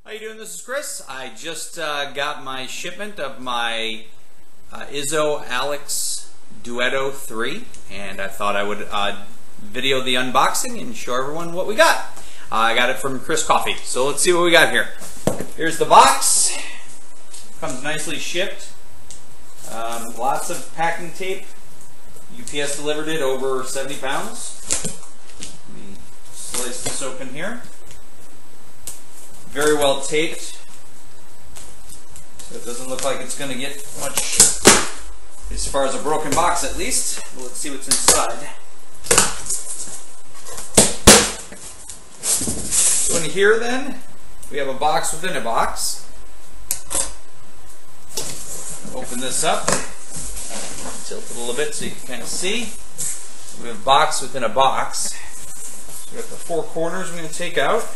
How you doing? This is Chris. I just got my shipment of my Izzo Alex Duetto 3, and I thought I would video the unboxing and show everyone what we got. I got it from Chris Coffee, so let's see what we got here. Here's the box. Comes nicely shipped. Lots of packing tape. UPS delivered it over 70 pounds. Let me slice this open here. Very well taped, so it doesn't look like it's going to get much, as far as a broken box at least. Let's see what's inside. So in here then, we have a box within a box. Open this up, tilt it a little bit so you can kind of see. We have a box within a box. So we got the four corners we're going to take out.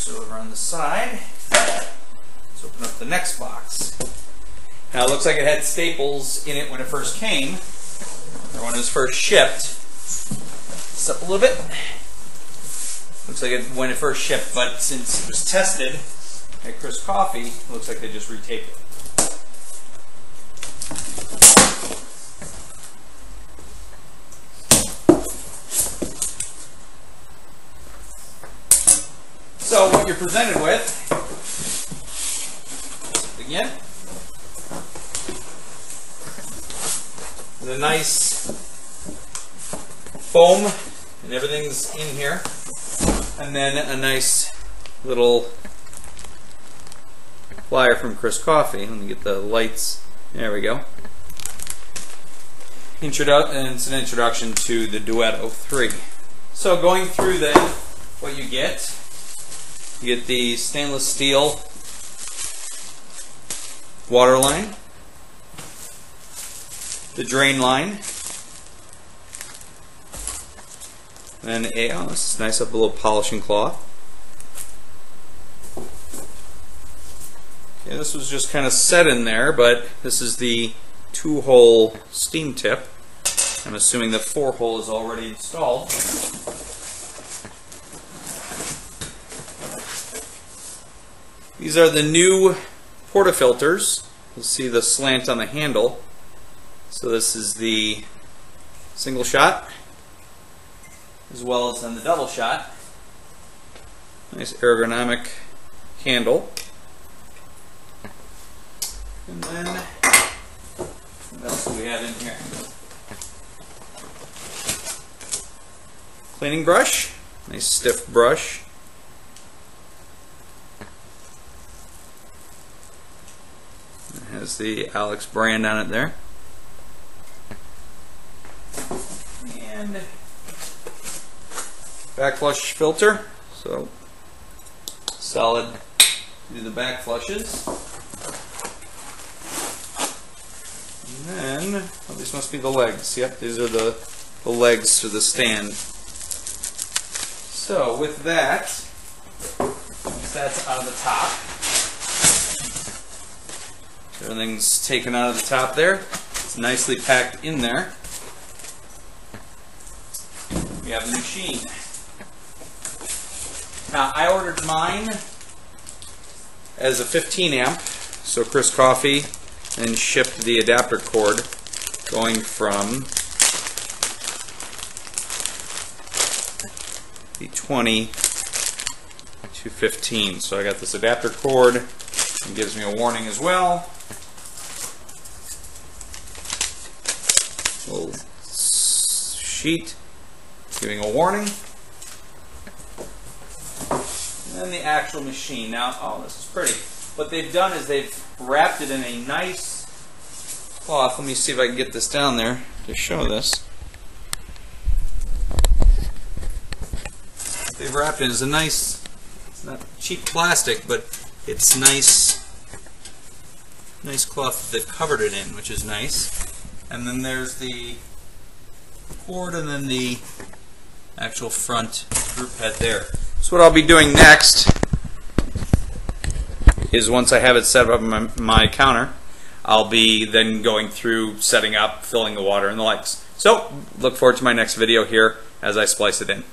Over on the side. Let's open up the next box. Now it looks like it had staples in it when it first came, or when it was first shipped. This up a little bit. Looks like it when it first shipped, but since it was tested at Chris Coffee, it looks like they just retaped it. So what you're presented with, again, is a nice foam, and everything's in here, and then a nice little flyer from Chris Coffee. Let me get the lights. There we go. And it's an introduction to the Duetto 3. So going through then, what you get the stainless steel water line, the drain line, and this is nice, up a little polishing cloth. Okay, this was just kind of set in there, but this is the 2-hole steam tip. I'm assuming the 4-hole is already installed. These are the new portafilters. You'll see the slant on the handle. So this is the single shot, as well as on the double shot. Nice ergonomic handle. And then, what else do we have in here? Cleaning brush. Nice stiff brush. Has the Alex brand on it there. And back flush filter. So solid to do the back flushes. And then, these must be the legs. Yep, these are the legs to the stand. So with that, once that's out of the top, everything's taken out of the top there. It's nicely packed in there. We have the machine. Now I ordered mine as a 15 amp, so Chris Coffee then shipped the adapter cord going from the 20 to 15. So I got this adapter cord. It gives me a warning as well. Little sheet giving a warning. And then the actual machine. Now, oh, this is pretty. What they've done is they've wrapped it in a nice cloth. Let me see if I can get this down there to show this. They've wrapped it as a nice, it's not cheap plastic, but it's nice cloth that covered it in, which is nice. And then there's the cord, and then the actual front group head there. So what I'll be doing next is, once I have it set up on my counter, I'll be then going through setting up, filling the water, and the likes. So look forward to my next video here as I splice it in.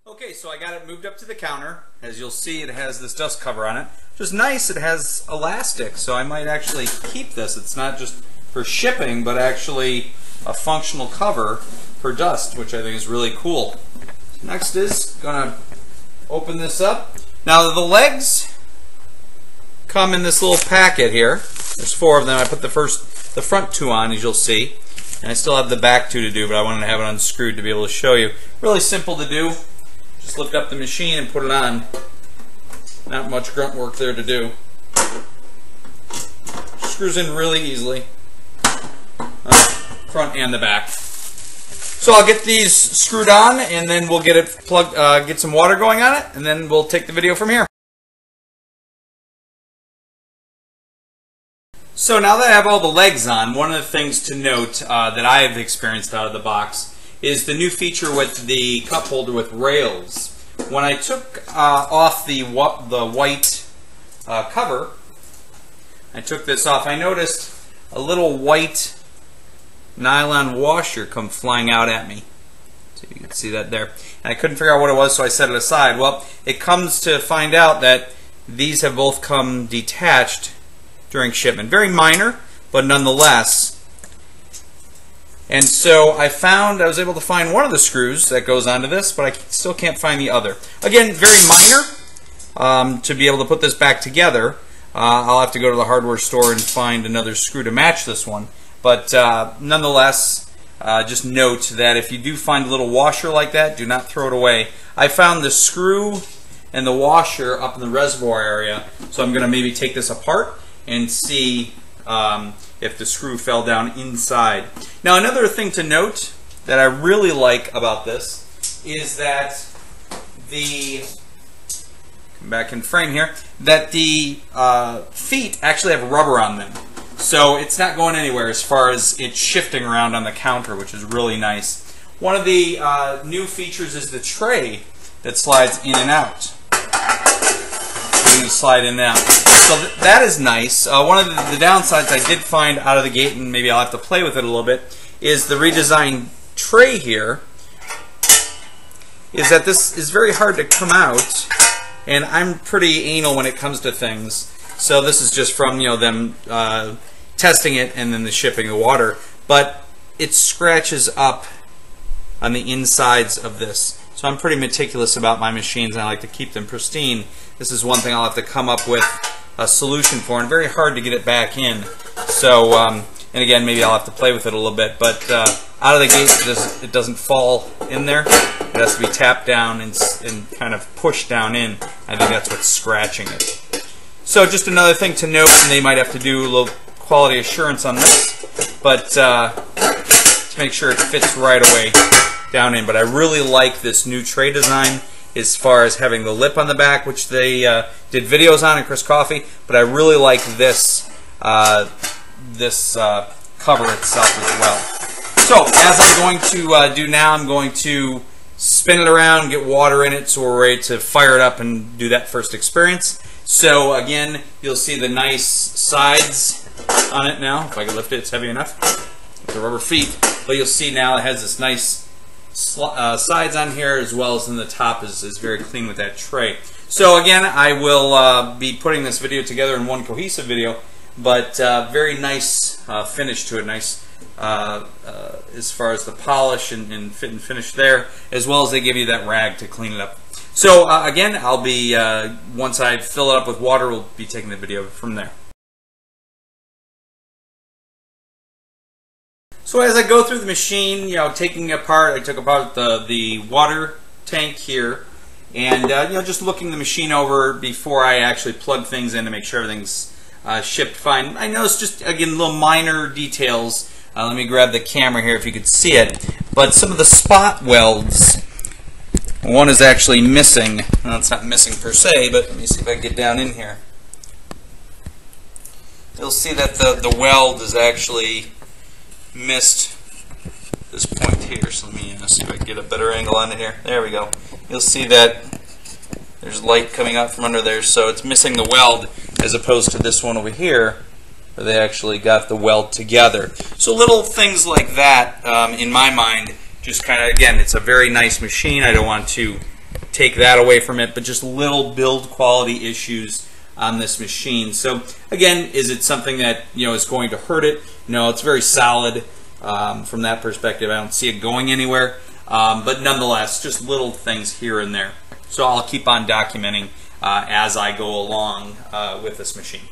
Okay, so I got it moved up to the counter. As you'll see, it has this dust cover on it, which is nice. It has elastic, so I might actually keep this. It's not just for shipping, but actually a functional cover for dust, which I think is really cool. Next is gonna open this up. Now the legs come in this little packet here. There's 4 of them. I put the front 2 on, as you'll see, and I still have the back 2 to do, but I wanted to have it unscrewed to be able to show you. Really simple to do. Just lift up the machine and put it on. Not much grunt work there to do. Screws in really easily, front and the back. So I'll get these screwed on, and then we'll get it plugged, get some water going on it, and then we'll take the video from here. So now that I have all the legs on, one of the things to note that I have experienced out of the box is the new feature with the cup holder with rails. When I took off the white cover, I took this off, I noticed a little white nylon washer come flying out at me. So you can see that there. And I couldn't figure out what it was, so I set it aside. Well, it comes to find out that these have both come detached during shipment. Very minor, but nonetheless. And so I was able to find one of the screws that goes onto this, but I still can't find the other. Again, very minor to be able to put this back together. I'll have to go to the hardware store and find another screw to match this one. But nonetheless, just note that if you do find a little washer like that, do not throw it away. I found the screw and the washer up in the reservoir area, so I'm going to maybe take this apart and see if the screw fell down inside. Now, another thing to note that I really like about this is that come back in frame here, that the feet actually have rubber on them. So it's not going anywhere as far as it's shifting around on the counter, which is really nice. One of the new features is the tray that slides in and out. You can slide in and out. So that is nice. One of the downsides I did find out of the gate, and maybe I'll have to play with it a little bit, is the redesigned tray here, is that this is very hard to come out, and I'm pretty anal when it comes to things. So this is just from them testing it and then the shipping the water. But it scratches up on the insides of this. So I'm pretty meticulous about my machines, and I like to keep them pristine. This is one thing I'll have to come up with a solution for, and very hard to get it back in. So, and again, maybe I'll have to play with it a little bit, but out of the gate it doesn't fall in there. It has to be tapped down and kind of pushed down in. I think that's what's scratching it. So just another thing to note, and they might have to do a little quality assurance on this, but to make sure it fits right away down in. But I really like this new tray design as far as having the lip on the back, which they did videos on in Chris Coffee, but I really like this cover itself as well. So as I'm going to do now, I'm going to spin it around, get water in it, so we're ready to fire it up and do that first experience. So again, you'll see the nice sides on it now. If I can lift it, it's heavy enough with the rubber feet. But you'll see now it has this nice sides on here, as well as in the top is very clean with that tray. So again, I will be putting this video together in one cohesive video, but very nice finish to it. Nice as far as the polish and fit and finish there, as well as they give you that rag to clean it up. So again, I'll be, once I fill it up with water, we'll be taking the video from there. So as I go through the machine, taking it apart, I took apart the water tank here, and just looking the machine over before I actually plug things in to make sure everything's shipped fine. I noticed just, again, little minor details. Let me grab the camera here if you could see it. But some of the spot welds, one is actually missing. Well, it's not missing per se, but let me see if I can get down in here. You'll see that the weld is actually missed this point here. So let me see if I can get a better angle on it here. There we go. You'll see that there's light coming out from under there, so it's missing the weld, as opposed to this one over here, where they actually got the weld together. So little things like that, in my mind, just kind of, again, it's a very nice machine. I don't want to take that away from it, but just little build quality issues on this machine. So again, is it something that is going to hurt it? No, it's very solid from that perspective. I don't see it going anywhere, but nonetheless, just little things here and there. So I'll keep on documenting as I go along with this machine.